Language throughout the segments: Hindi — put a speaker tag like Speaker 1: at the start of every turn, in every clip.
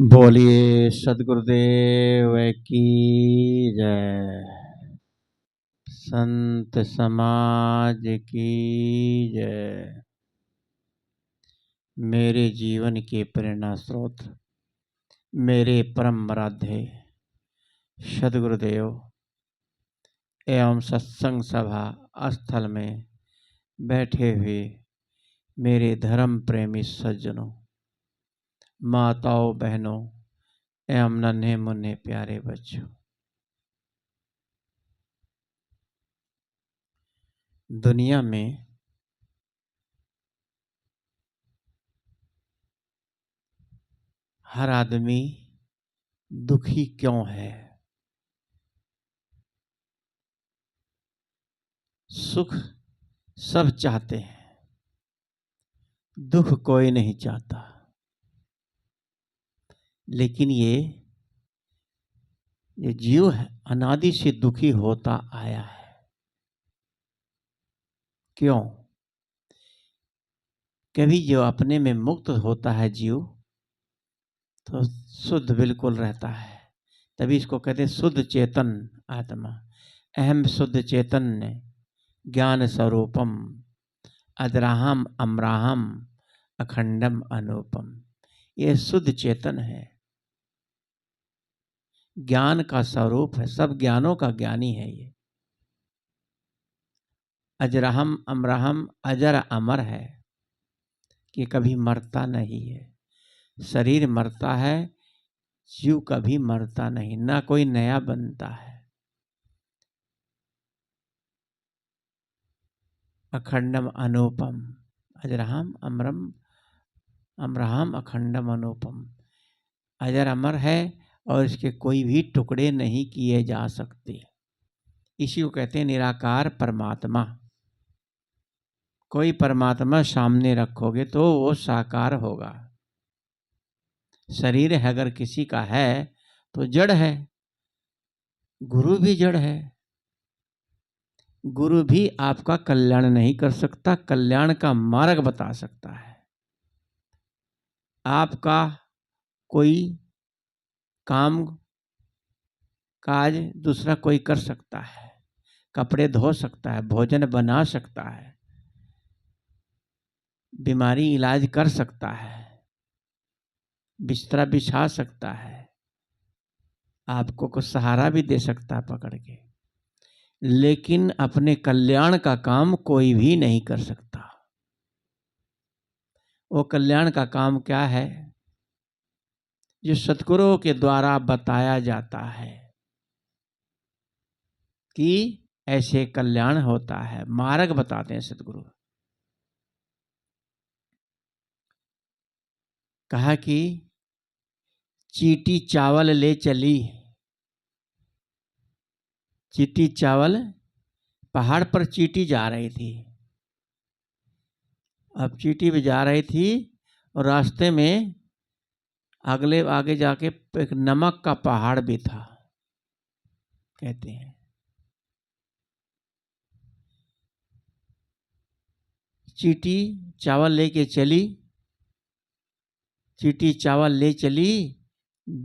Speaker 1: बोलिए सदगुरुदेव की जय। संत समाज की जय। मेरे जीवन के प्रेरणा स्रोत मेरे परम आराध्य सदगुरुदेव एवं सत्संग सभा स्थल में बैठे हुए मेरे धर्म प्रेमी सज्जनों, माताओं, बहनों एवं नन्हे मुन्ने प्यारे बच्चों, दुनिया में हर आदमी दुखी क्यों है? सुख सब चाहते हैं, दुख कोई नहीं चाहता। लेकिन ये जीव है अनादि से दुखी होता आया है। क्यों? कभी जो अपने में मुक्त होता है जीव तो शुद्ध बिल्कुल रहता है, तभी इसको कहते हैं शुद्ध चेतन आत्मा। अहम शुद्ध चैतन्य ज्ञान स्वरूपम अजराहम अमराहम अखंडम अनुपम। ये शुद्ध चेतन है, ज्ञान का स्वरूप है, सब ज्ञानों का ज्ञानी है। ये अजरहम अमरहम, अजर अमर है कि कभी मरता नहीं है। शरीर मरता है, जीव कभी मरता नहीं, ना कोई नया बनता है। अखंडम अनुपम, अजरहम अमरम अमरहम अखंडम अनुपम। अजर अमर है और इसके कोई भी टुकड़े नहीं किए जा सकते। इसी को कहते हैं निराकार परमात्मा। कोई परमात्मा सामने रखोगे तो वो साकार होगा। शरीर है अगर किसी का है तो जड़ है, गुरु भी जड़ है। गुरु भी आपका कल्याण नहीं कर सकता, कल्याण का मार्ग बता सकता है। आपका कोई काम काज दूसरा कोई कर सकता है, कपड़े धो सकता है, भोजन बना सकता है, बीमारी इलाज कर सकता है, बिस्तरा बिछा सकता है, आपको कुछ सहारा भी दे सकता है पकड़ के। लेकिन अपने कल्याण का काम कोई भी नहीं कर सकता। वो कल्याण का काम क्या है? जो सतगुरुओं के द्वारा बताया जाता है कि ऐसे कल्याण होता है, मार्ग बताते हैं सतगुरु। कहा कि चीटी चावल ले चली। चीटी चावल, पहाड़ पर चीटी जा रही थी। अब चीटी भी जा रही थी और रास्ते में आगे जाके एक नमक का पहाड़ भी था, कहते हैं। चीटी चावल लेके चली, चीटी चावल ले चली,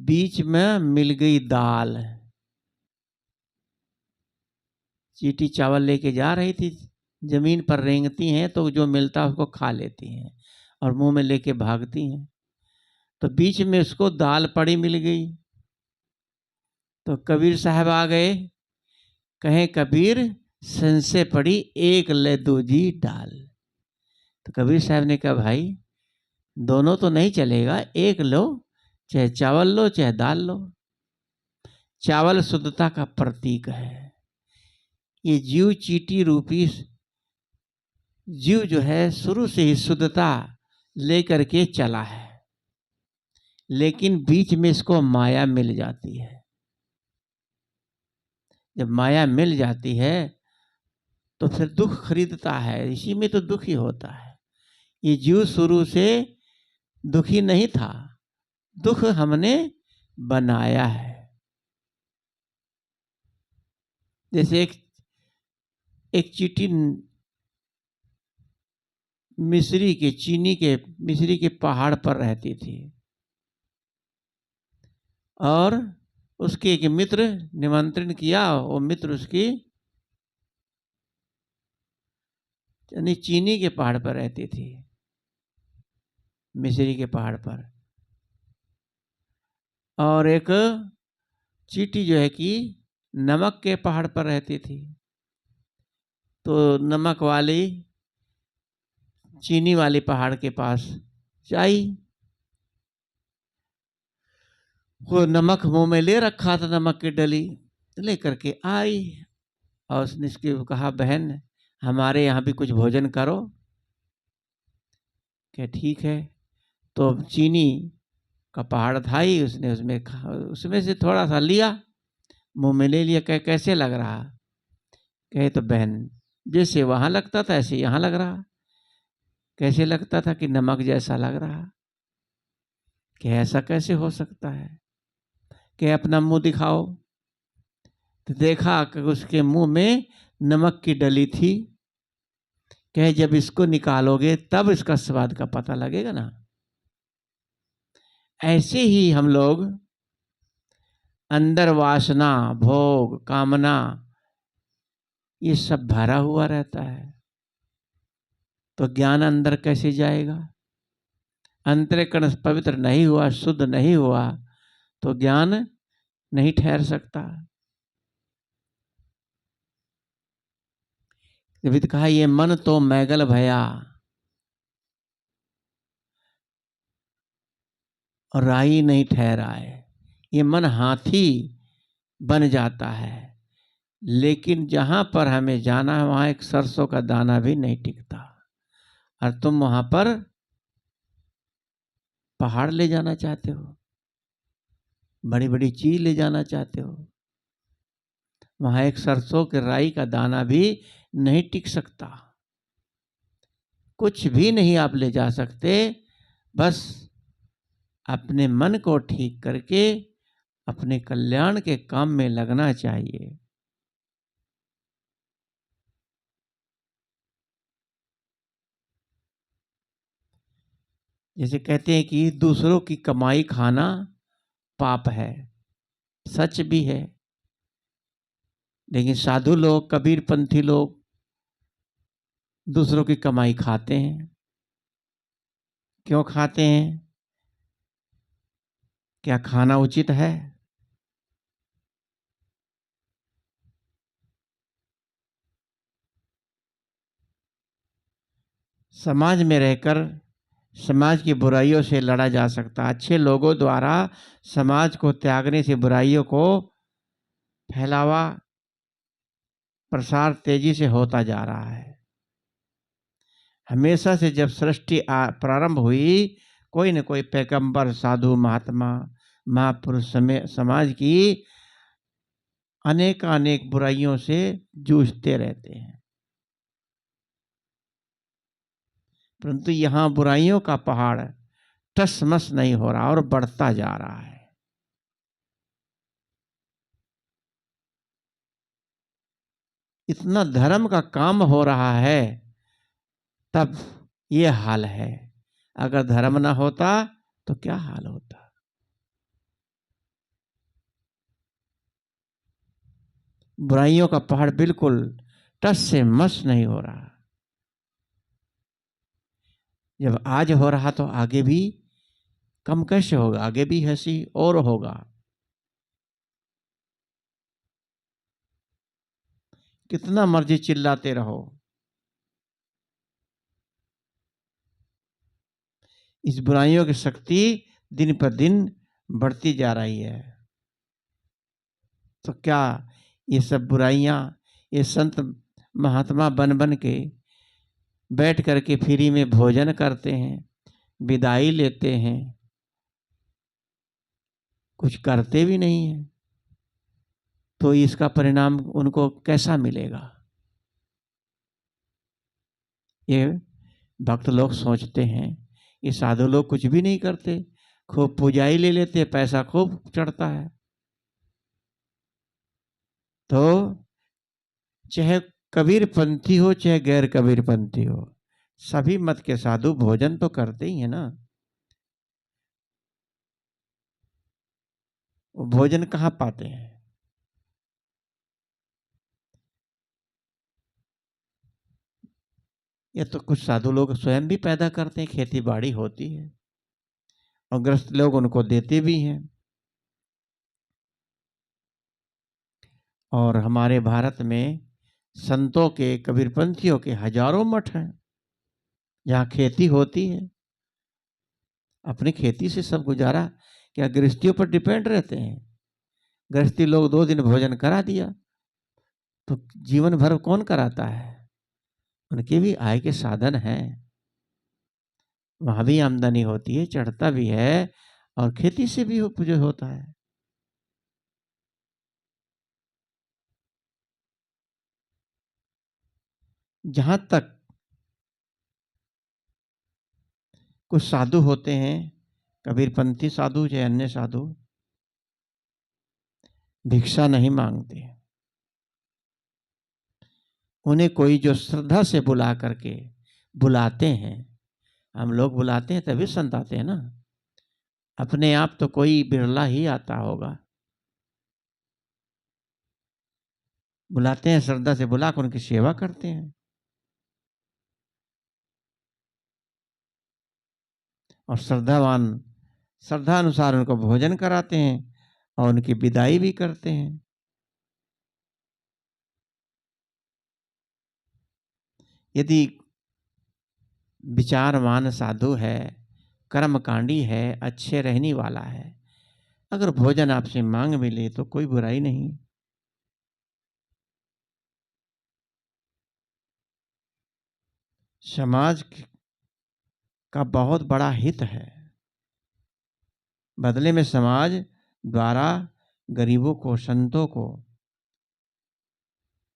Speaker 1: बीच में मिल गई दाल। चीटी चावल लेके जा रही थी, जमीन पर रेंगती हैं तो जो मिलता है उसको खा लेती हैं और मुंह में लेके भागती हैं। तो बीच में उसको दाल पड़ी मिल गई। तो कबीर साहब आ गए, कहें कबीर संसे पड़ी एक ले दूजी डाल। तो कबीर साहब ने कहा भाई दोनों तो नहीं चलेगा, एक लो, चाहे चावल लो चाहे दाल लो। चावल शुद्धता का प्रतीक है। ये जीव चीटी रूपी जीव जो है शुरू से ही शुद्धता लेकर के चला है, लेकिन बीच में इसको माया मिल जाती है। जब माया मिल जाती है तो फिर दुख खरीदता है, इसी में तो दुखी होता है। ये जीव शुरू से दुखी नहीं था, दुख हमने बनाया है। जैसे एक चीटी मिस्री के पहाड़ पर रहती थी। और उसके एक मित्र निमंत्रण किया। वो मित्र उसकी यानी चीनी के पहाड़ पर रहती थी, मिस्री के पहाड़ पर। और एक चींटी जो है कि नमक के पहाड़ पर रहती थी। तो नमक वाली चीनी वाली पहाड़ के पास जाई। वो नमक मुंह में ले रखा था, नमक की डली ले करके आई और उसने इसके कहा, बहन हमारे यहाँ भी कुछ भोजन करो। क्या ठीक है। तो चीनी का पहाड़ था ही, उसने उसमें से थोड़ा सा लिया, मुंह में ले लिया। कह कैसे लग रहा। कहे तो बहन जैसे वहां लगता था ऐसे यहाँ लग रहा। कैसे लगता था कि नमक जैसा लग रहा। कि ऐसा कैसे हो सकता है। कि अपना मुंह दिखाओ। तो देखा कि उसके मुंह में नमक की डली थी। कहे जब इसको निकालोगे तब इसका स्वाद का पता लगेगा ना। ऐसे ही हम लोग अंदर वासना, भोग, कामना ये सब भरा हुआ रहता है। तो ज्ञान अंदर कैसे जाएगा। अंतःकरण पवित्र नहीं हुआ, शुद्ध नहीं हुआ तो ज्ञान नहीं ठहर सकता। जब कहा ये मन तो मैगल भया और राही नहीं ठहरा है। ये मन हाथी बन जाता है, लेकिन जहां पर हमें जाना है वहां एक सरसों का दाना भी नहीं टिकता। और तुम वहां पर पहाड़ ले जाना चाहते हो, बड़ी बड़ी चीज ले जाना चाहते हो। वहां एक सरसों के राई का दाना भी नहीं टिक सकता। कुछ भी नहीं आप ले जा सकते। बस अपने मन को ठीक करके अपने कल्याण के काम में लगना चाहिए। जैसे कहते हैं कि दूसरों की कमाई खाना पाप है, सच भी है। लेकिन साधु लोग, कबीरपंथी लोग दूसरों की कमाई खाते हैं। क्यों खाते हैं। क्या खाना उचित है। समाज में रहकर समाज की बुराइयों से लड़ा जा सकता। अच्छे लोगों द्वारा समाज को त्यागने से बुराइयों को फैलावा, प्रसार तेजी से होता जा रहा है। हमेशा से जब सृष्टि प्रारंभ हुई, कोई न कोई पैगंबर, साधु, महात्मा, महापुरुष समाज की अनेक बुराइयों से जूझते रहते हैं। परंतु यहां बुराइयों का पहाड़ टसमस नहीं हो रहा और बढ़ता जा रहा है। इतना धर्म का काम हो रहा है तब ये हाल है। अगर धर्म ना होता तो क्या हाल होता। बुराइयों का पहाड़ बिल्कुल टस से मस नहीं हो रहा। जब आज हो रहा तो आगे भी कम कैसे होगा। आगे भी हंसी और होगा। कितना मर्जी चिल्लाते रहो, इस बुराइयों की शक्ति दिन पर दिन बढ़ती जा रही है। तो क्या ये सब बुराइयां, ये संत महात्मा बन बन के बैठ करके फ्री में भोजन करते हैं, विदाई लेते हैं, कुछ करते भी नहीं है, तो इसका परिणाम उनको कैसा मिलेगा। ये भक्त लोग सोचते हैं। ये साधु लोग कुछ भी नहीं करते, खूब पूजाई ले लेते, पैसा खूब चढ़ता है। तो चाहे कबीरपंथी हो चाहे गैर कबीरपंथी हो, सभी मत के साधु भोजन तो करते ही है ना। वो भोजन कहाँ पाते हैं? ये तो कुछ साधु लोग स्वयं भी पैदा करते हैं, खेती बाड़ी होती है और ग्रस्त लोग उनको देते भी हैं। और हमारे भारत में संतों के, कबीरपंथियों के हजारों मठ हैं जहाँ खेती होती है। अपनी खेती से सब गुजारा, क्या गृहस्थियों पर डिपेंड रहते हैं? गृहस्थी लोग 2 दिन भोजन करा दिया तो जीवन भर कौन कराता है? उनके भी आय के साधन हैं, वहां भी आमदनी होती है, चढ़ता भी है और खेती से भी जो होता है। जहां तक कुछ साधु होते हैं, कबीरपंथी साधु चाहे अन्य साधु, भिक्षा नहीं मांगते। उन्हें कोई जो श्रद्धा से बुला करके बुलाते हैं, हम लोग बुलाते हैं तभी संत आते हैं ना, अपने आप तो कोई बिरला ही आता होगा। बुलाते हैं, श्रद्धा से बुलाकर उनकी सेवा करते हैं और श्रद्धावान श्रद्धा अनुसार उनको भोजन कराते हैं और उनकी विदाई भी करते हैं। यदि विचारवान साधु है, कर्मकांडी है, अच्छे रहने वाला है, अगर भोजन आपसे मांग मिले तो कोई बुराई नहीं। समाज का बहुत बड़ा हित है, बदले में समाज द्वारा गरीबों को, संतों को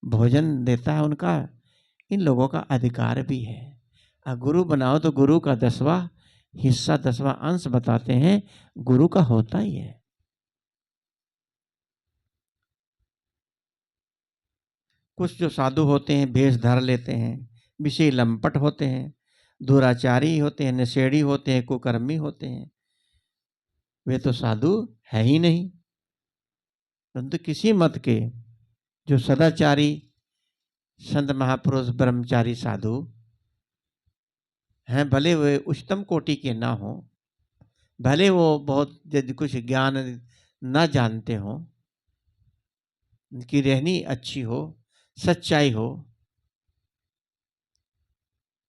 Speaker 1: भोजन देता है। उनका, इन लोगों का अधिकार भी है। गुरु बनाओ तो गुरु का 10वां हिस्सा, 10वां अंश बताते हैं गुरु का होता ही है। कुछ जो साधु होते हैं भेष धर लेते हैं, विषय लंपट होते हैं, दुराचारी होते हैं, नशेड़ी होते हैं, कुकर्मी होते हैं, वे तो साधु है ही नहीं। परंतु किसी मत के जो सदाचारी संत महापुरुष ब्रह्मचारी साधु हैं, भले वे उच्चतम कोटि के ना हो, भले वो बहुत यदि कुछ ज्ञान ना जानते हो, उनकी रहनी अच्छी हो, सच्चाई हो,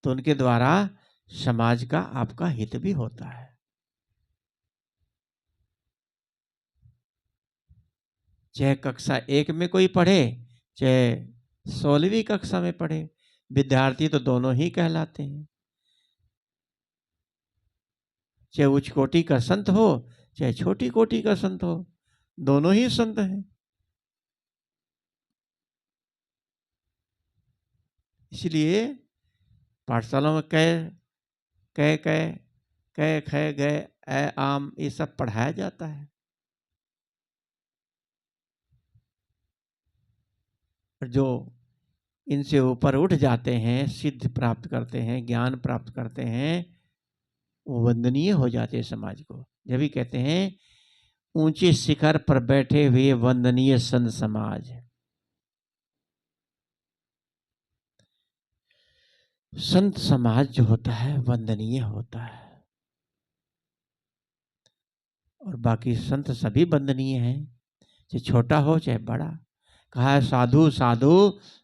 Speaker 1: तो उनके द्वारा समाज का, आपका हित भी होता है। चाहे कक्षा 1 में कोई पढ़े, चाहे 16वीं कक्षा में पढ़े, विद्यार्थी तो दोनों ही कहलाते हैं। चाहे उच्च कोटि का संत हो, चाहे छोटी कोटि का संत हो, दोनों ही संत हैं। इसलिए पाठशाला में कै कै कै कै ख गए ए आम ये सब पढ़ाया जाता है। जो इनसे ऊपर उठ जाते हैं, सिद्ध प्राप्त करते हैं, ज्ञान प्राप्त करते हैं, वो वंदनीय हो जाते हैं समाज को। जब भी कहते हैं ऊंचे शिखर पर बैठे हुए वंदनीय संत समाज। संत समाज जो होता है वंदनीय होता है, और बाकी संत सभी वंदनीय हैं, चाहे छोटा हो चाहे बड़ा। कहा है साधु साधु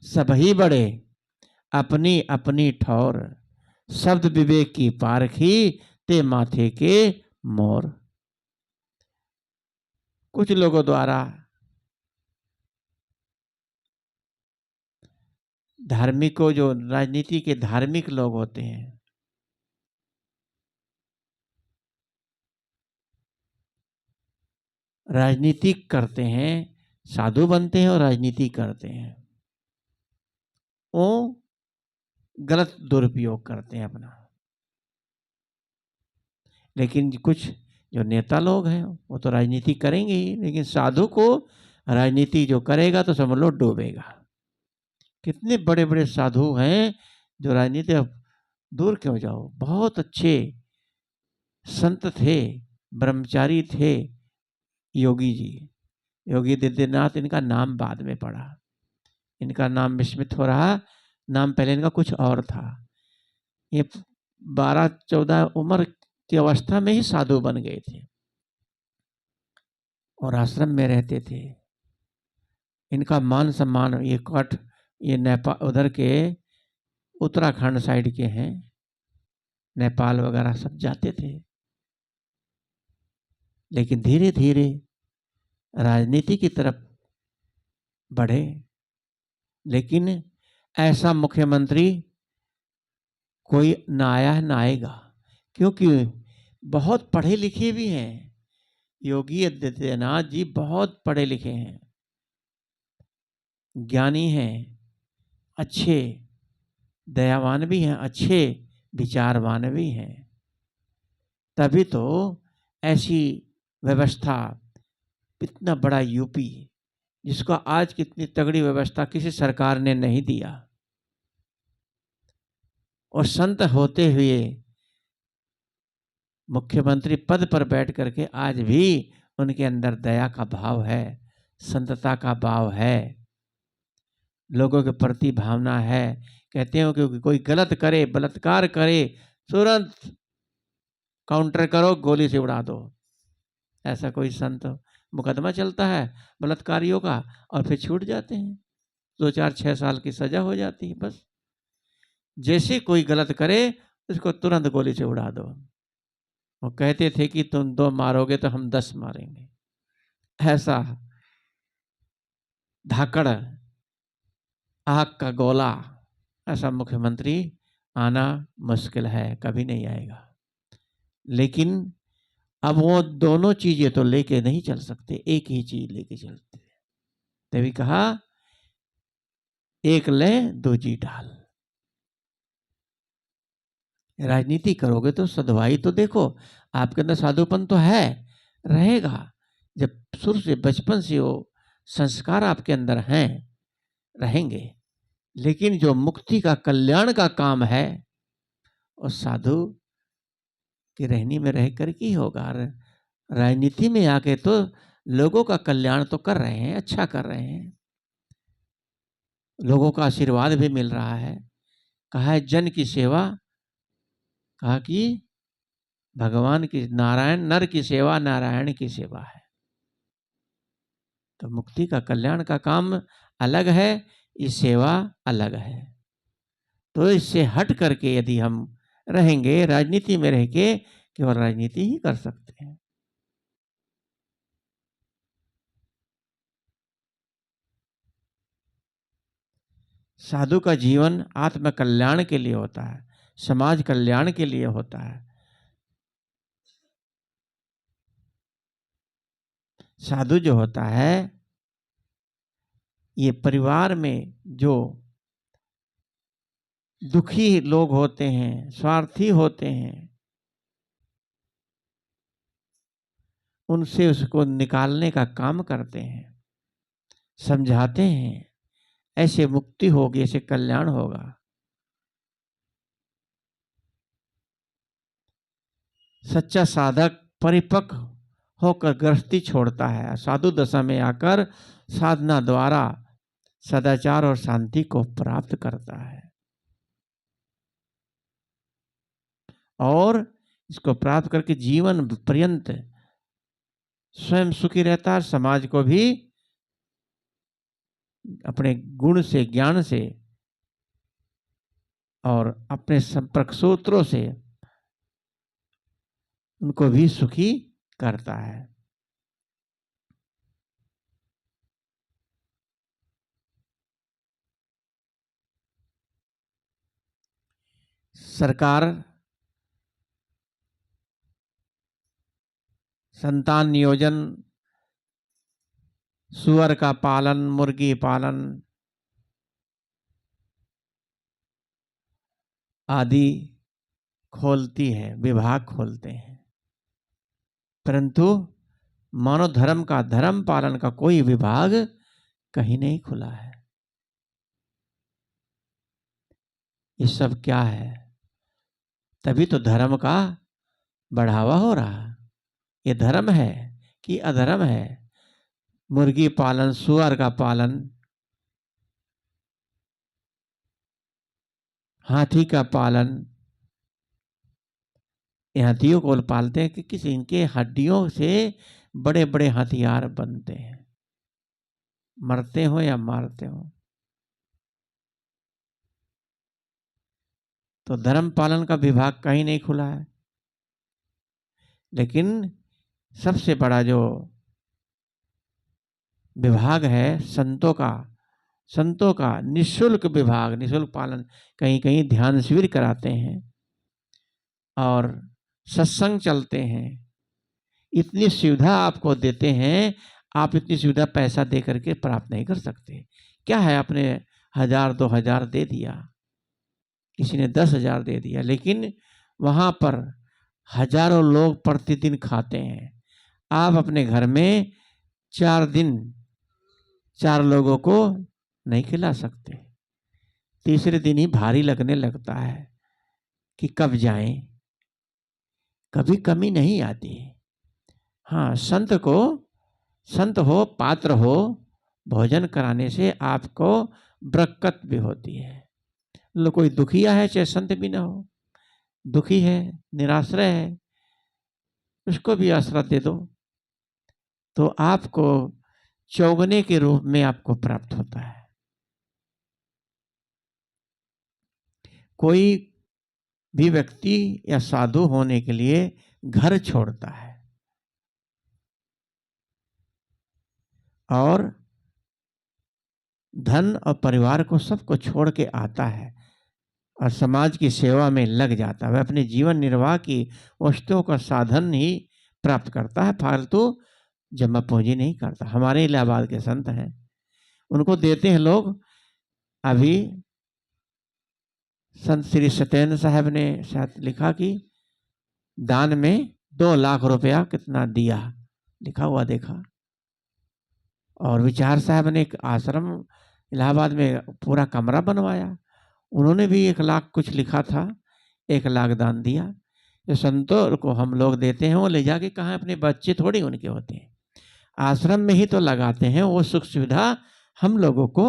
Speaker 1: सभी बड़े, अपनी अपनी ठौर, शब्द विवेक की पारखी, ते माथे के मोर। कुछ लोगों द्वारा धार्मिकों, जो राजनीति के धार्मिक लोग होते हैं, राजनीति करते हैं, साधु बनते हैं और राजनीति करते हैं, वो गलत दुरुपयोग करते हैं अपना। लेकिन कुछ जो नेता लोग हैं वो तो राजनीति करेंगे ही, लेकिन साधु को राजनीति जो करेगा तो समझ लो डूबेगा। कितने बड़े बड़े साधु हैं जो राजनीति, अब दूर क्यों जाओ, बहुत अच्छे संत थे, ब्रह्मचारी थे, योगी जी, योगी आदित्यनाथ, इनका नाम बाद में पड़ा, इनका नाम विस्मित हो रहा, नाम पहले इनका कुछ और था। ये 12-14 उम्र की अवस्था में ही साधु बन गए थे और आश्रम में रहते थे। इनका मान सम्मान, ये नेपाल उधर के उत्तराखंड साइड के हैं, नेपाल वगैरह सब जाते थे। लेकिन धीरे धीरे राजनीति की तरफ बढ़े। लेकिन ऐसा मुख्यमंत्री कोई ना आया है ना आएगा, क्योंकि बहुत पढ़े लिखे भी हैं। योगी आदित्यनाथ जी बहुत पढ़े लिखे हैं, ज्ञानी हैं, अच्छे दयावान भी हैं, अच्छे विचारवान भी हैं। तभी तो ऐसी व्यवस्था, इतना बड़ा यूपी जिसको आज कितनी तगड़ी व्यवस्था किसी सरकार ने नहीं दिया, और संत होते हुए मुख्यमंत्री पद पर बैठ करके आज भी उनके अंदर दया का भाव है, संतता का भाव है, लोगों के प्रति भावना है। कहते हो कि कोई गलत करे, बलात्कार करे, तुरंत काउंटर करो, गोली से उड़ा दो। ऐसा कोई संत, मुकदमा चलता है बलात्कारियों का और फिर छूट जाते हैं, 2-4-6 साल की सजा हो जाती है। बस जैसे कोई गलत करे उसको तुरंत गोली से उड़ा दो। वो कहते थे कि तुम 2 मारोगे तो हम 10 मारेंगे। ऐसा धाकड़, आग का गोला, ऐसा मुख्यमंत्री आना मुश्किल है, कभी नहीं आएगा। लेकिन अब वो दोनों चीजें तो लेके नहीं चल सकते, एक ही चीज लेके चलते। तभी कहा एक ले दूजी ढाल। राजनीति करोगे तो सदवाई तो देखो, आपके अंदर साधुपन तो है, रहेगा। जब शुरू से बचपन से वो संस्कार आपके अंदर हैं, रहेंगे। लेकिन जो मुक्ति का, कल्याण का काम है, और साधु की रहनी में रह कर ही होगा। राजनीति में आके तो लोगों का कल्याण तो कर रहे हैं, अच्छा कर रहे हैं, लोगों का आशीर्वाद भी मिल रहा है। कहा है जन की सेवा, कहा कि भगवान की, नारायण नर की सेवा नारायण की सेवा है। तो मुक्ति का, कल्याण का काम अलग है, ये सेवा अलग है। तो इससे हट करके यदि हम रहेंगे, राजनीति में रह के केवल राजनीति ही कर सकते हैं। साधु का जीवन आत्म कल्याण के लिए होता है, समाज कल्याण के लिए होता है। साधु जो होता है, ये परिवार में जो दुखी लोग होते हैं, स्वार्थी होते हैं, उनसे उसको निकालने का काम करते हैं, समझाते हैं, ऐसे मुक्ति होगी, ऐसे कल्याण होगा। सच्चा साधक परिपक्व होकर गृहस्थी छोड़ता है, साधु दशा में आकर साधना द्वारा सदाचार और शांति को प्राप्त करता है, और इसको प्राप्त करके जीवन पर्यंत स्वयं सुखी रहता है, समाज को भी अपने गुण से, ज्ञान से और अपने संपर्क सूत्रों से उनको भी सुखी करता है। सरकार संतान नियोजन, सुअर का पालन, मुर्गी पालन आदि खोलती है, विभाग खोलते हैं, परंतु मानव धर्म का, धर्म पालन का कोई विभाग कहीं नहीं खुला है। ये सब क्या है? तभी तो धर्म का बढ़ावा हो रहा है। ये धर्म है कि अधर्म है। मुर्गी पालन, सुअर का पालन, हाथी का पालन, हाथियों को पालते हैं कि किसी इनके हड्डियों से बड़े बड़े हथियार बनते हैं, मरते हो या मारते हो। तो धर्म पालन का विभाग कहीं नहीं खुला है। लेकिन सबसे बड़ा जो विभाग है संतों का निःशुल्क विभाग, निःशुल्क पालन, कहीं कहीं ध्यान शिविर कराते हैं और सत्संग चलते हैं। इतनी सुविधा आपको देते हैं, आप इतनी सुविधा पैसा दे करके प्राप्त नहीं कर सकते। क्या है, आपने 1000 2000 दे दिया, किसी ने 10,000 दे दिया, लेकिन वहां पर हजारों लोग प्रतिदिन खाते हैं। आप अपने घर में 4 दिन 4 लोगों को नहीं खिला सकते। तीसरे दिन ही भारी लगने लगता है कि कब जाएं। कभी कमी नहीं आती। हाँ, संत हो, पात्र हो, भोजन कराने से आपको बरकत भी होती है। कोई दुखिया है, चाहे संत भी ना हो, दुखी है, निराश्रय है, उसको भी आश्रय दे दो तो आपको चौगने के रूप में आपको प्राप्त होता है। कोई भी व्यक्ति या साधु होने के लिए घर छोड़ता है और धन और परिवार को सबको छोड़ के आता है और समाज की सेवा में लग जाता है। वह अपने जीवन निर्वाह की वस्तुओं का साधन ही प्राप्त करता है, फालतू जमा पूंजी नहीं करता। हमारे इलाहाबाद के संत हैं, उनको देते हैं लोग। अभी संत श्री सत्येंद्र साहब ने शायद लिखा कि दान में 2 लाख रुपया कितना दिया, लिखा हुआ देखा। और विचार साहब ने एक आश्रम इलाहाबाद में पूरा कमरा बनवाया, उन्होंने भी 1 लाख कुछ लिखा था, 1 लाख दान दिया। जो संतों को हम लोग देते हैं वो ले जाके कहाँ, अपने बच्चे थोड़ी उनके होते हैं, आश्रम में ही तो लगाते हैं। वो सुख सुविधा हम लोगों को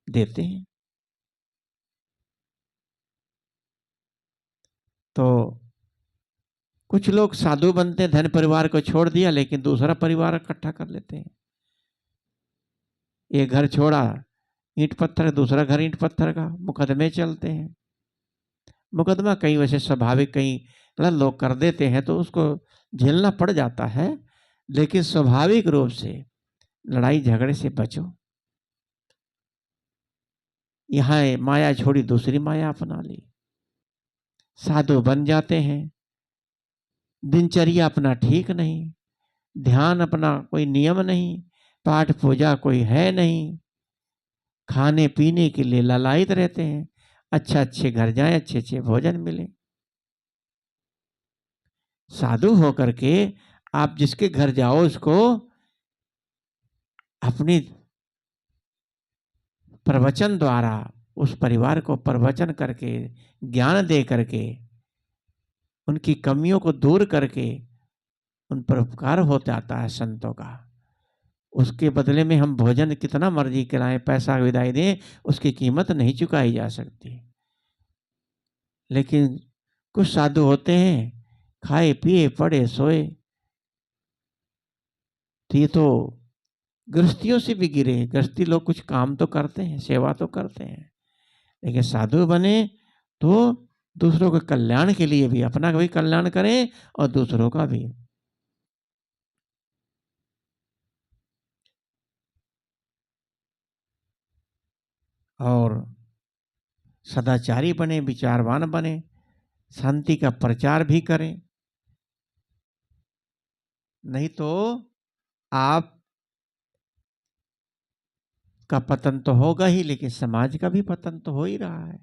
Speaker 1: देते हैं। तो कुछ लोग साधु बनते हैं, धन परिवार को छोड़ दिया, लेकिन दूसरा परिवार इकट्ठा कर लेते हैं। एक घर छोड़ा ईंट पत्थर, दूसरा घर ईंट पत्थर का, मुकदमे चलते हैं। मुकदमा कई वैसे स्वाभाविक, कई लोग कर देते हैं तो उसको झेलना पड़ जाता है, लेकिन स्वाभाविक रूप से लड़ाई झगड़े से बचो। यहाँ माया छोड़ी, दूसरी माया अपना ली, साधु बन जाते हैं। दिनचर्या अपना ठीक नहीं, ध्यान अपना कोई नियम नहीं, पाठ पूजा कोई है नहीं, खाने पीने के लिए लालायित रहते हैं। अच्छे अच्छे घर जाएं, अच्छे अच्छे भोजन मिले। साधु होकर के आप जिसके घर जाओ उसको अपनी प्रवचन द्वारा उस परिवार को प्रवचन करके, ज्ञान दे करके, उनकी कमियों को दूर करके उन पर उपकार हो जाता है संतों का। उसके बदले में हम भोजन कितना मर्जी कराएं, पैसा विदाई दें, उसकी कीमत नहीं चुकाई जा सकती। लेकिन कुछ साधु होते हैं, खाए पिए पड़े सोए, तो ये तो गृहस्थियों से भी गिरे। गृहस्थी लोग कुछ काम तो करते हैं, सेवा तो करते हैं, लेकिन साधु बने तो दूसरों के कल्याण के लिए भी, अपना भी कल्याण करें और दूसरों का भी। और सदाचारी बने, विचारवान बने, शांति का प्रचार भी करें। नहीं तो आप का पतन तो होगा ही, लेकिन समाज का भी पतन तो हो ही रहा है।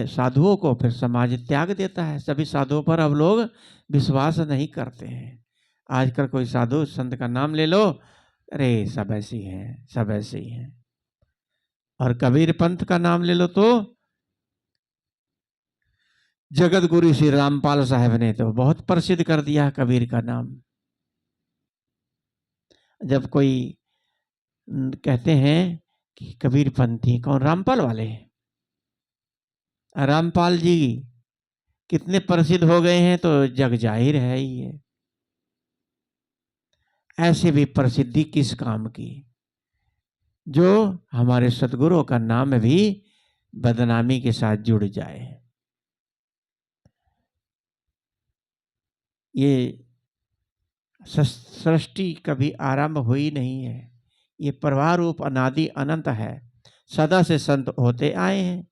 Speaker 1: साधुओं को फिर समाज त्याग देता है। सभी साधुओं पर अब लोग विश्वास नहीं करते हैं। आजकल कोई साधु संत का नाम ले लो, अरे सब ऐसे ही हैं, सब ऐसे ही हैं। और कबीर पंथ का नाम ले लो तो जगत गुरु श्री रामपाल साहब ने तो बहुत प्रसिद्ध कर दिया कबीर का नाम। जब कोई कहते हैं कि कबीर पंथी, कौन? रामपाल वाले। रामपाल जी कितने प्रसिद्ध हो गए हैं तो जग जाहिर है ही है। ऐसे भी प्रसिद्धि किस काम की, जो हमारे सतगुरु का नाम भी बदनामी के साथ जुड़ जाए। ये सृष्टि कभी आरंभ हुई नहीं है, ये प्रवाह रूप अनादि अनंत है, सदा से संत होते आए हैं,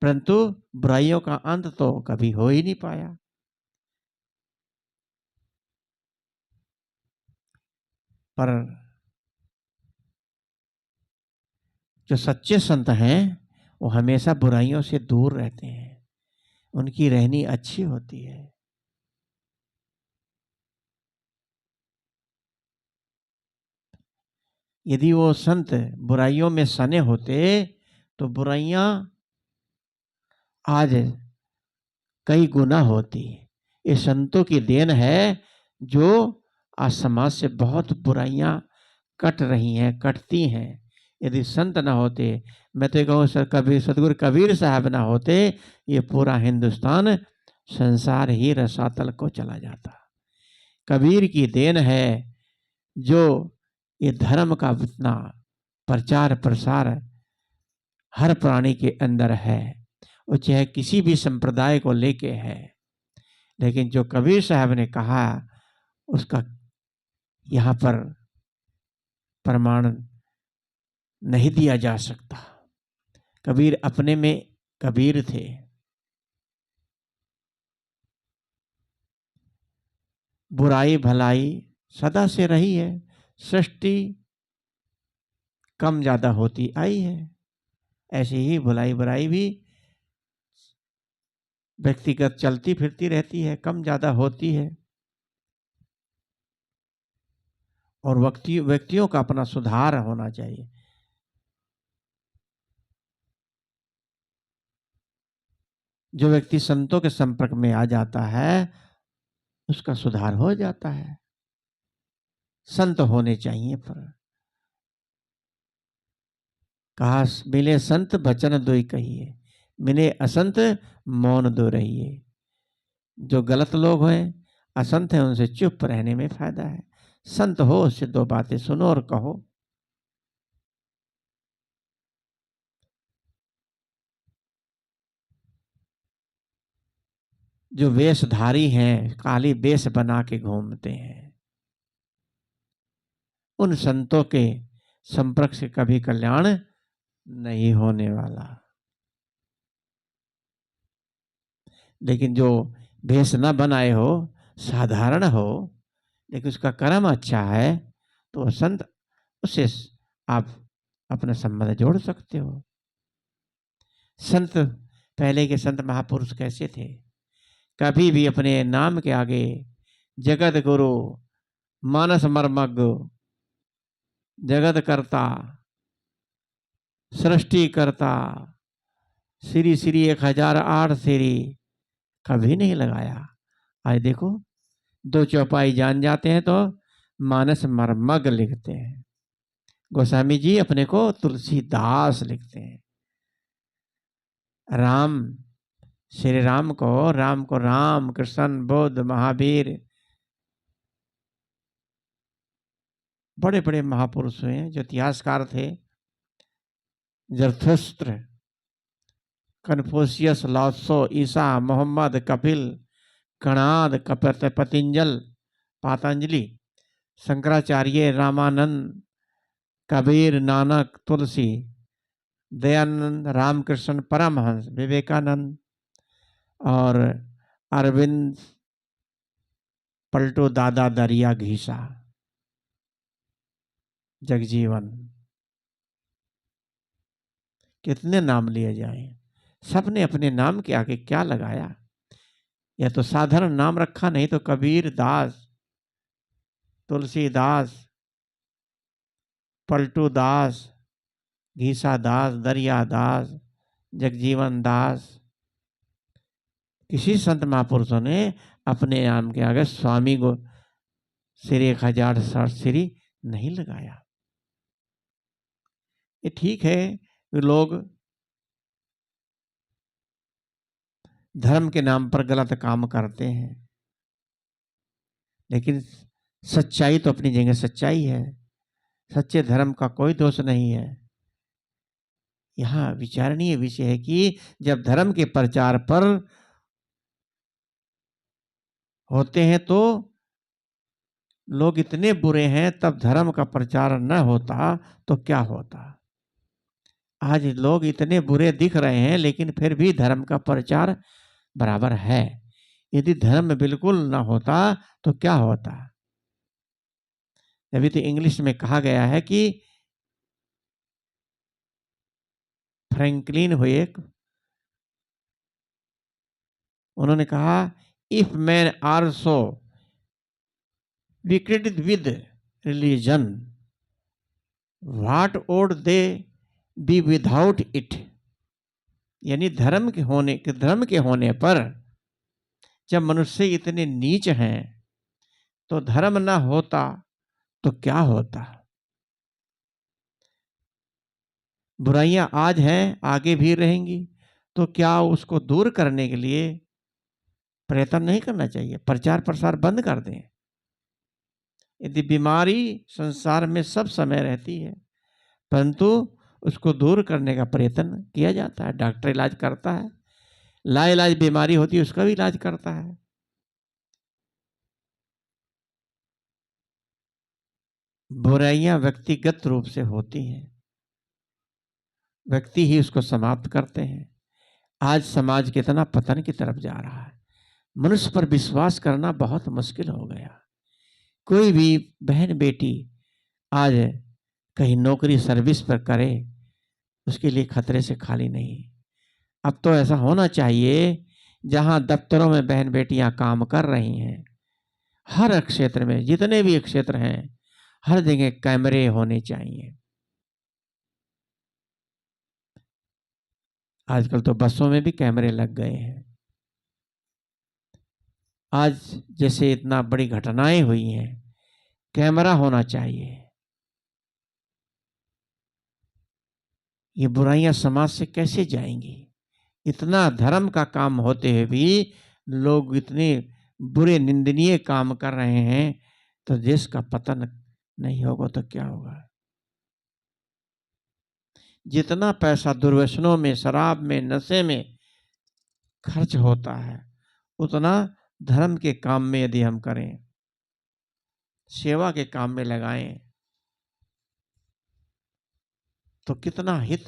Speaker 1: परंतु बुराइयों का अंत तो कभी हो ही नहीं पाया। पर जो सच्चे संत हैं वो हमेशा बुराइयों से दूर रहते हैं, उनकी रहनी अच्छी होती है। यदि वो संत बुराइयों में सने होते तो बुराइयां आज कई गुना होती। ये संतों की देन है जो आज समाज से बहुत बुराइयां कट रही हैं, कटती हैं। यदि संत ना होते, मैं तो कहूँ सर कबीर, सतगुरु कबीर साहब ना होते, ये पूरा हिंदुस्तान संसार ही रसातल को चला जाता। कबीर की देन है जो ये धर्म का इतना प्रचार प्रसार हर प्राणी के अंदर है, वो चाहे किसी भी संप्रदाय को लेके है, लेकिन जो कबीर साहब ने कहा उसका यहाँ पर प्रमाण नहीं दिया जा सकता। कबीर अपने में कबीर थे। बुराई भलाई सदा से रही है, सृष्टि कम ज्यादा होती आई है, ऐसे ही भलाई बुराई भी व्यक्तिगत चलती फिरती रहती है, कम ज्यादा होती है। और व्यक्तियों का अपना सुधार होना चाहिए। जो व्यक्ति संतों के संपर्क में आ जाता है उसका सुधार हो जाता है। संत होने चाहिए। पर कहा मिले संत वचन दो कहिए, मिले असंत मौन दो रहिए। जो गलत लोग हैं, असंत हैं, उनसे चुप रहने में फायदा है। संत हो उससे दो बातें सुनो और कहो। जो वेशधारी हैं, काली वेश बना के घूमते हैं, उन संतों के संपर्क से कभी कल्याण नहीं होने वाला। लेकिन जो भेष न बनाए हो, साधारण हो, लेकिन उसका कर्म अच्छा है, तो संत उससे आप अपना संबंध जोड़ सकते हो। संत, पहले के संत महापुरुष कैसे थे? कभी भी अपने नाम के आगे जगत गुरु, मानस मर्मज्ञ, जगत करता, सृष्टि करता, श्री श्री 1008 श्री कभी नहीं लगाया। आज देखो, दो चौपाई जान जाते हैं तो मानस मर्मज्ञ लिखते हैं। गोस्वामी जी अपने को तुलसीदास लिखते हैं। राम, श्री राम को राम, कृष्ण, बुद्ध, महावीर, बड़े बड़े महापुरुष हुए हैं जो इतिहासकार थे। जरथुस्त्र, कन्फ्यूशियस, लाओत्सो, ईसा, मोहम्मद, कपिल, कणाद, पतंजल, पातंजलि, शंकराचार्य, रामानंद, कबीर, नानक, तुलसी, दयानंद, रामकृष्ण परमहंस, विवेकानंद और अरविंद, पलटू दादा, दरिया घीसा, जगजीवन, कितने नाम लिए जाए। सबने अपने नाम के आगे क्या लगाया? या तो साधारण नाम रखा, नहीं तो कबीर दास, तुलसीदास, पलटू दास, घीसा दास, दरिया दास, जगजीवन दास, किसी संत महापुरुषों ने अपने नाम के आगे स्वामी को श्री 1000 श्री नहीं लगाया। ये ठीक है कि लोग धर्म के नाम पर गलत काम करते हैं, लेकिन सच्चाई तो अपनी जगह सच्चाई है। सच्चे धर्म का कोई दोष नहीं है। यहाँ विचारणीय विषय है कि जब धर्म के प्रचार पर होते हैं तो लोग इतने बुरे हैं, तब धर्म का प्रचार न होता तो क्या होता। आज लोग इतने बुरे दिख रहे हैं, लेकिन फिर भी धर्म का प्रचार बराबर है। यदि धर्म बिल्कुल न होता तो क्या होता। अभी तो इंग्लिश में कहा गया है कि फ्रैंकलिन हुए, उन्होंने कहा, if man also wicked with religion, what would they be without it. यानी धर्म के होने पर जब मनुष्य इतने नीच हैं, तो धर्म ना होता तो क्या होता। बुराइयां आज हैं, आगे भी रहेंगी, तो क्या उसको दूर करने के लिए प्रयत्न नहीं करना चाहिए। प्रचार प्रसार बंद कर दें। यदि बीमारी संसार में सब समय रहती है, परंतु उसको दूर करने का प्रयत्न किया जाता है। डॉक्टर इलाज करता है, लाइलाज बीमारी होती है उसका भी इलाज करता है। बुराइयां व्यक्तिगत रूप से होती हैं, व्यक्ति ही उसको समाप्त करते हैं। आज समाज कितना पतन की तरफ जा रहा है। मनुष्य पर विश्वास करना बहुत मुश्किल हो गया। कोई भी बहन बेटी आज कहीं नौकरी सर्विस पर करे, उसके लिए खतरे से खाली नहीं। अब तो ऐसा होना चाहिए, जहां दफ्तरों में बहन बेटियां काम कर रही हैं, हर क्षेत्र में जितने भी क्षेत्र हैं, हर जगह कैमरे होने चाहिए। आजकल तो बसों में भी कैमरे लग गए हैं। आज जैसे इतना बड़ी घटनाएं हुई हैं, कैमरा होना चाहिए। ये बुराइयां समाज से कैसे जाएंगी। इतना धर्म का काम होते हुए भी लोग इतने बुरे निंदनीय काम कर रहे हैं, तो देश का पतन नहीं होगा तो क्या होगा। जितना पैसा दुर्व्यसनों में, शराब में, नशे में खर्च होता है, उतना धर्म के काम में यदि हम करें, सेवा के काम में लगाएं, तो कितना हित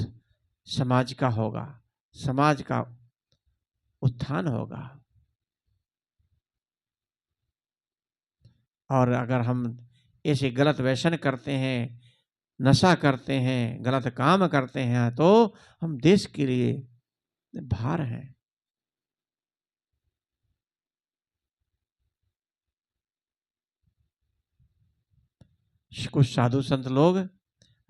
Speaker 1: समाज का होगा, समाज का उत्थान होगा। और अगर हम ऐसे गलत व्यसन करते हैं, नशा करते हैं, गलत काम करते हैं, तो हम देश के लिए भार हैं। कुछ साधु संत लोग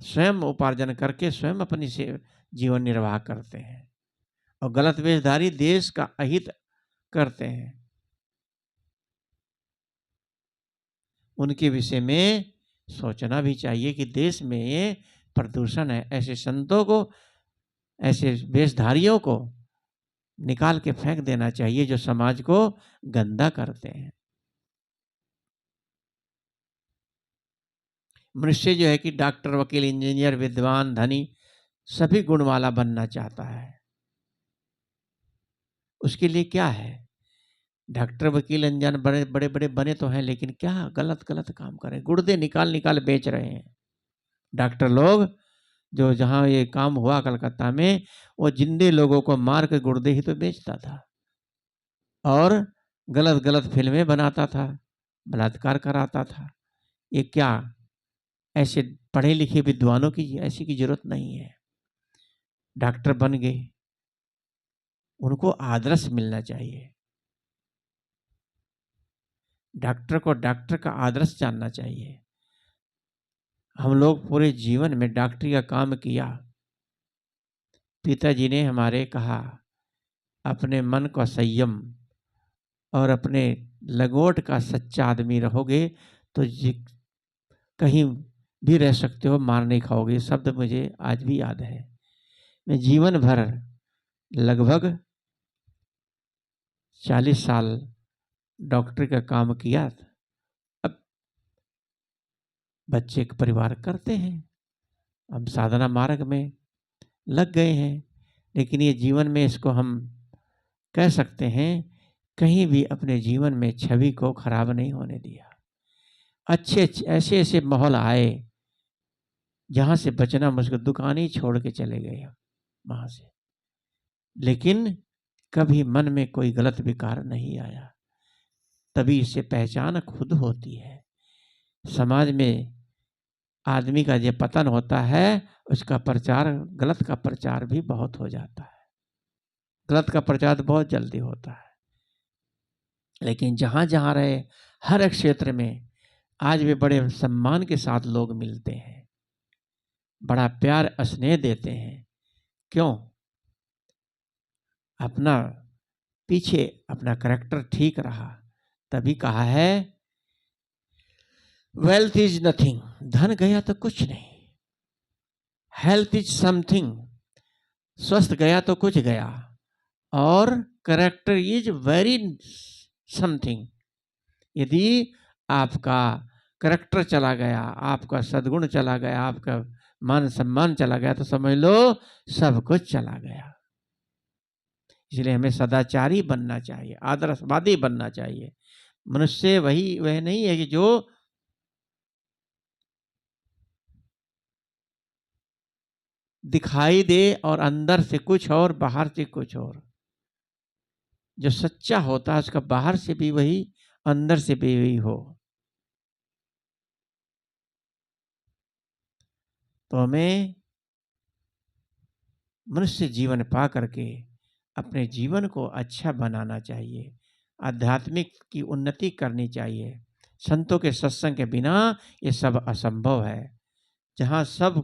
Speaker 1: स्वयं उपार्जन करके स्वयं अपनी से जीवन निर्वाह करते हैं, और गलत वेशधारी देश का अहित करते हैं। उनके विषय में सोचना भी चाहिए कि देश में प्रदूषण है। ऐसे संतों को, ऐसे वेशधारियों को निकाल के फेंक देना चाहिए, जो समाज को गंदा करते हैं। मनुष्य जो है कि डॉक्टर, वकील, इंजीनियर, विद्वान, धनी, सभी गुण वाला बनना चाहता है। उसके लिए क्या है, डॉक्टर, वकील, इंजीनियर बड़े बड़े बड़े बने तो हैं, लेकिन क्या गलत गलत काम करें, गुर्दे निकाल निकाल बेच रहे हैं। डॉक्टर लोग जो, जहां ये काम हुआ कलकत्ता में, वो जिंदे लोगों को मार के गुर्दे ही तो बेचता था, और गलत गलत फिल्में बनाता था, बलात्कार कराता था। ये क्या, ऐसे पढ़े लिखे विद्वानों की ऐसी की जरूरत नहीं है। डॉक्टर बन गए, उनको आदर्श मिलना चाहिए। डॉक्टर को डॉक्टर का आदर्श जानना चाहिए। हम लोग पूरे जीवन में डॉक्टरी का काम किया। पिताजी ने हमारे कहा, अपने मन को संयम और अपने लगोट का सच्चा आदमी रहोगे तो कहीं भी रह सकते हो, मार नहीं खाओगे। ये शब्द मुझे आज भी याद है। मैं जीवन भर लगभग 40 साल डॉक्टर का काम किया। अब बच्चे का परिवार करते हैं, हम साधना मार्ग में लग गए हैं, लेकिन ये जीवन में इसको हम कह सकते हैं कहीं भी अपने जीवन में छवि को खराब नहीं होने दिया। अच्छे ऐसे ऐसे माहौल आए जहां से बचना मुझको, दुकान ही छोड़ के चले गए हम वहां से, लेकिन कभी मन में कोई गलत विकार नहीं आया। तभी इससे पहचान खुद होती है। समाज में आदमी का जो पतन होता है, उसका प्रचार, गलत का प्रचार भी बहुत हो जाता है। गलत का प्रचार बहुत जल्दी होता है। लेकिन जहां जहां रहे, हर एक क्षेत्र में आज भी बड़े सम्मान के साथ लोग मिलते हैं, बड़ा प्यार स्नेह देते हैं। क्यों? अपना पीछे अपना करैक्टर ठीक रहा। तभी कहा है वेल्थ इज नथिंग, धन गया तो कुछ नहीं। हेल्थ इज समथिंग, स्वस्थ गया तो कुछ गया। और कैरेक्टर इज वेरी समथिंग, यदि आपका कैरेक्टर चला गया, आपका सद्गुण चला गया, आपका मान सम्मान चला गया, तो समझ लो सब कुछ चला गया। इसलिए हमें सदाचारी बनना चाहिए, आदर्शवादी बनना चाहिए। मनुष्य वह नहीं है कि जो दिखाई दे और अंदर से कुछ और बाहर से कुछ और। जो सच्चा होता है उसका बाहर से भी वही, अंदर से भी वही हो। तो हमें मनुष्य जीवन पा करके अपने जीवन को अच्छा बनाना चाहिए, आध्यात्मिक की उन्नति करनी चाहिए। संतों के सत्संग के बिना ये सब असंभव है। जहाँ सब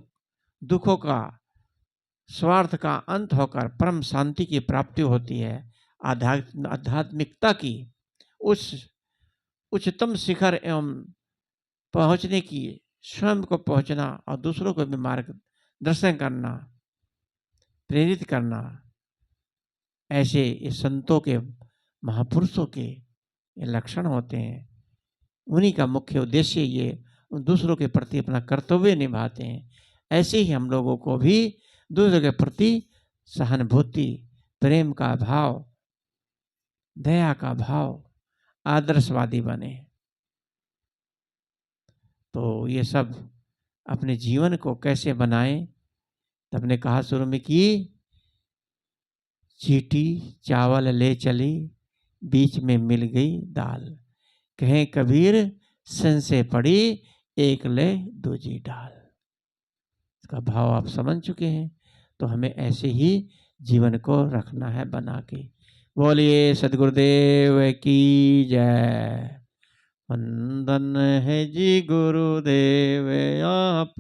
Speaker 1: दुखों का, स्वार्थ का अंत होकर परम शांति की प्राप्ति होती है, आध्यात्मिकता की उस उच्चतम शिखर एवं पहुंचने की, स्वयं को पहुंचना और दूसरों को भी मार्गदर्शन करना, प्रेरित करना, ऐसे इस संतों के, महापुरुषों के ये लक्षण होते हैं। उन्हीं का मुख्य उद्देश्य ये दूसरों के प्रति अपना कर्तव्य निभाते हैं। ऐसे ही हम लोगों को भी दूसरों के प्रति सहानुभूति, प्रेम का भाव, दया का भाव, आदर्शवादी बने। तो ये सब अपने जीवन को कैसे बनाएं? तब ने कहा शुरू में कि चीटी चावल ले चली, बीच में मिल गई दाल। कहें कबीर सन से पड़ी, एक ले दूजी डाल। इसका भाव आप समझ चुके हैं। तो हमें ऐसे ही जीवन को रखना है बना के। बोलिए सद्गुरुदेव की जय। वंदन है जी गुरुदेव आप